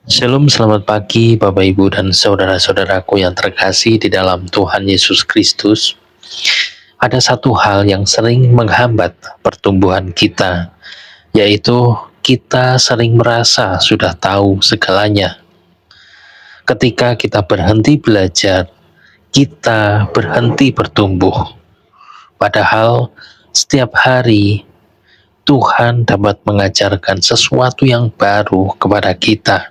Shalom, selamat pagi Bapak Ibu dan saudara-saudaraku yang terkasih di dalam Tuhan Yesus Kristus. Ada satu hal yang sering menghambat pertumbuhan kita, yaitu kita sering merasa sudah tahu segalanya. Ketika kita berhenti belajar, kita berhenti bertumbuh. Padahal setiap hari Tuhan dapat mengajarkan sesuatu yang baru kepada kita.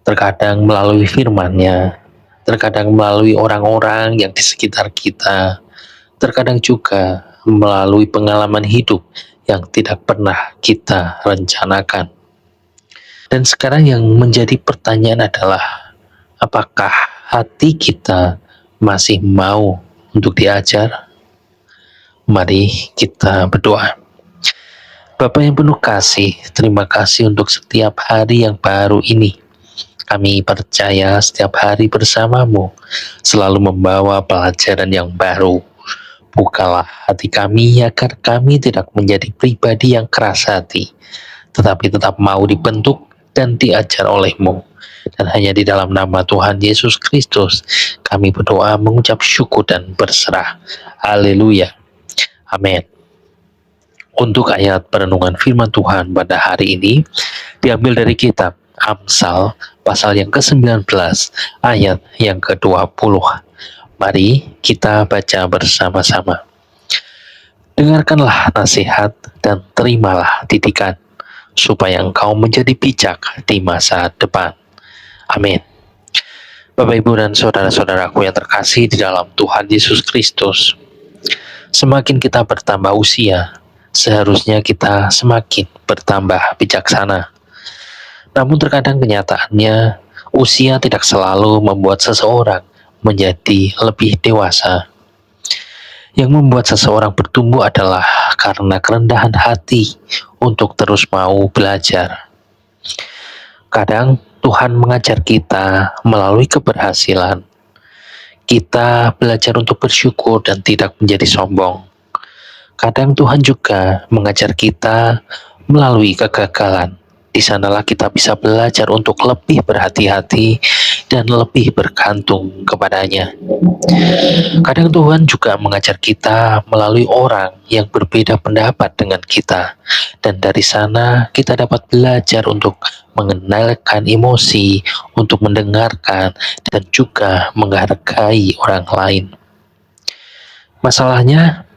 Terkadang melalui firman-Nya, terkadang melalui orang-orang yang di sekitar kita, terkadang juga melalui pengalaman hidup yang tidak pernah kita rencanakan. Dan sekarang yang menjadi pertanyaan adalah, apakah hati kita masih mau untuk diajar? Mari kita berdoa. Bapa yang penuh kasih, terima kasih untuk setiap hari yang baru ini. Kami percaya setiap hari bersama-Mu selalu membawa pelajaran yang baru. Bukalah hati kami agar kami tidak menjadi pribadi yang keras hati, tetapi tetap mau dibentuk dan diajar oleh-Mu. Dan hanya di dalam nama Tuhan Yesus Kristus kami berdoa, mengucap syukur dan berserah. Haleluya. Amin. Untuk ayat perenungan firman Tuhan pada hari ini diambil dari kitab Amsal pasal yang ke-19 ayat yang ke-20. Mari kita baca bersama-sama. Dengarkanlah nasihat dan terimalah didikan, supaya engkau menjadi bijak di masa depan. Amin. Bapak, Ibu, dan saudara-saudaraku yang terkasih di dalam Tuhan Yesus Kristus, semakin kita bertambah usia, seharusnya kita semakin bertambah bijaksana. Namun terkadang kenyataannya, usia tidak selalu membuat seseorang menjadi lebih dewasa. Yang membuat seseorang bertumbuh adalah karena kerendahan hati untuk terus mau belajar. Kadang Tuhan mengajar kita melalui keberhasilan. Kita belajar untuk bersyukur dan tidak menjadi sombong. Kadang Tuhan juga mengajar kita melalui kegagalan. Di sanalah kita bisa belajar untuk lebih berhati-hati dan lebih bergantung kepadanya. Kadang Tuhan juga mengajar kita melalui orang yang berbeda pendapat dengan kita. Dan dari sana kita dapat belajar untuk mengenalkan emosi, untuk mendengarkan, dan juga menghargai orang lain. Masalahnya,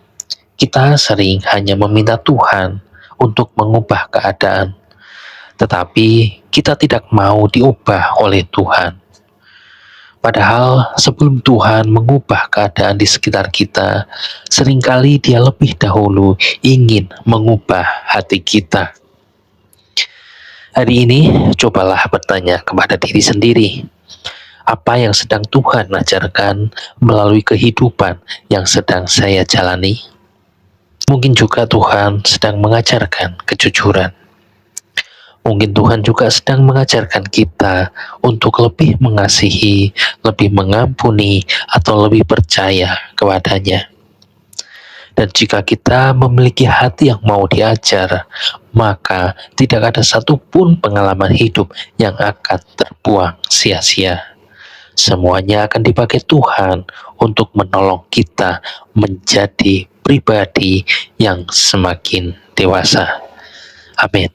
kita sering hanya meminta Tuhan untuk mengubah keadaan, tetapi kita tidak mau diubah oleh Tuhan. Padahal sebelum Tuhan mengubah keadaan di sekitar kita, seringkali Dia lebih dahulu ingin mengubah hati kita. Hari ini, cobalah bertanya kepada diri sendiri, apa yang sedang Tuhan ajarkan melalui kehidupan yang sedang saya jalani? Mungkin juga Tuhan sedang mengajarkan kejujuran. Mungkin Tuhan juga sedang mengajarkan kita untuk lebih mengasihi, lebih mengampuni, atau lebih percaya kepadanya. Dan jika kita memiliki hati yang mau diajar, maka tidak ada satupun pengalaman hidup yang akan terbuang sia-sia. Semuanya akan dipakai Tuhan untuk menolong kita menjadi pribadi yang semakin dewasa. Amin.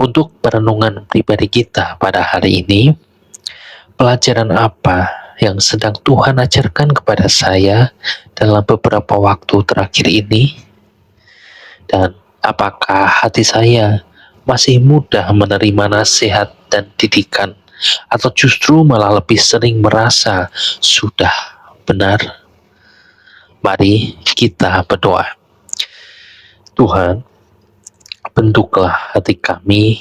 Untuk perenungan pribadi kita pada hari ini, pelajaran apa yang sedang Tuhan ajarkan kepada saya dalam beberapa waktu terakhir ini? Dan apakah hati saya masih mudah menerima nasihat dan didikan, atau justru malah lebih sering merasa sudah benar? Mari kita berdoa. Tuhan, bentuklah hati kami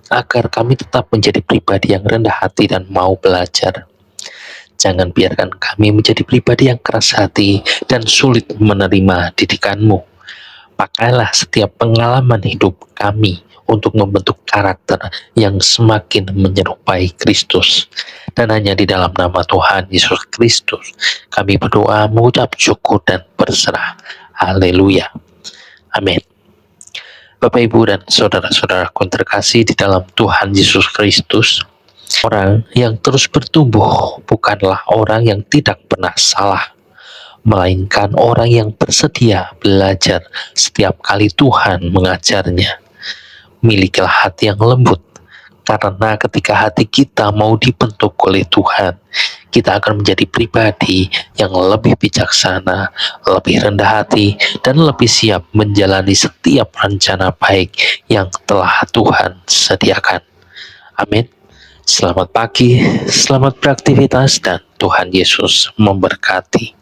agar kami tetap menjadi pribadi yang rendah hati dan mau belajar. Jangan biarkan kami menjadi pribadi yang keras hati dan sulit menerima didikan-Mu. Pakailah setiap pengalaman hidup kami untuk membentuk karakter yang semakin menyerupai Kristus. Dan hanya di dalam nama Tuhan Yesus Kristus kami berdoa, mengucap syukur dan berserah. Haleluya. Amin. Bapak, Ibu, dan saudara-saudaraku yang terkasih di dalam Tuhan Yesus Kristus, orang yang terus bertumbuh bukanlah orang yang tidak pernah salah, melainkan orang yang bersedia belajar setiap kali Tuhan mengajarnya. Milikilah hati yang lembut, karena ketika hati kita mau dibentuk oleh Tuhan, kita akan menjadi pribadi yang lebih bijaksana, lebih rendah hati, dan lebih siap menjalani setiap rencana baik yang telah Tuhan sediakan. Amin. Selamat pagi, selamat beraktivitas, dan Tuhan Yesus memberkati.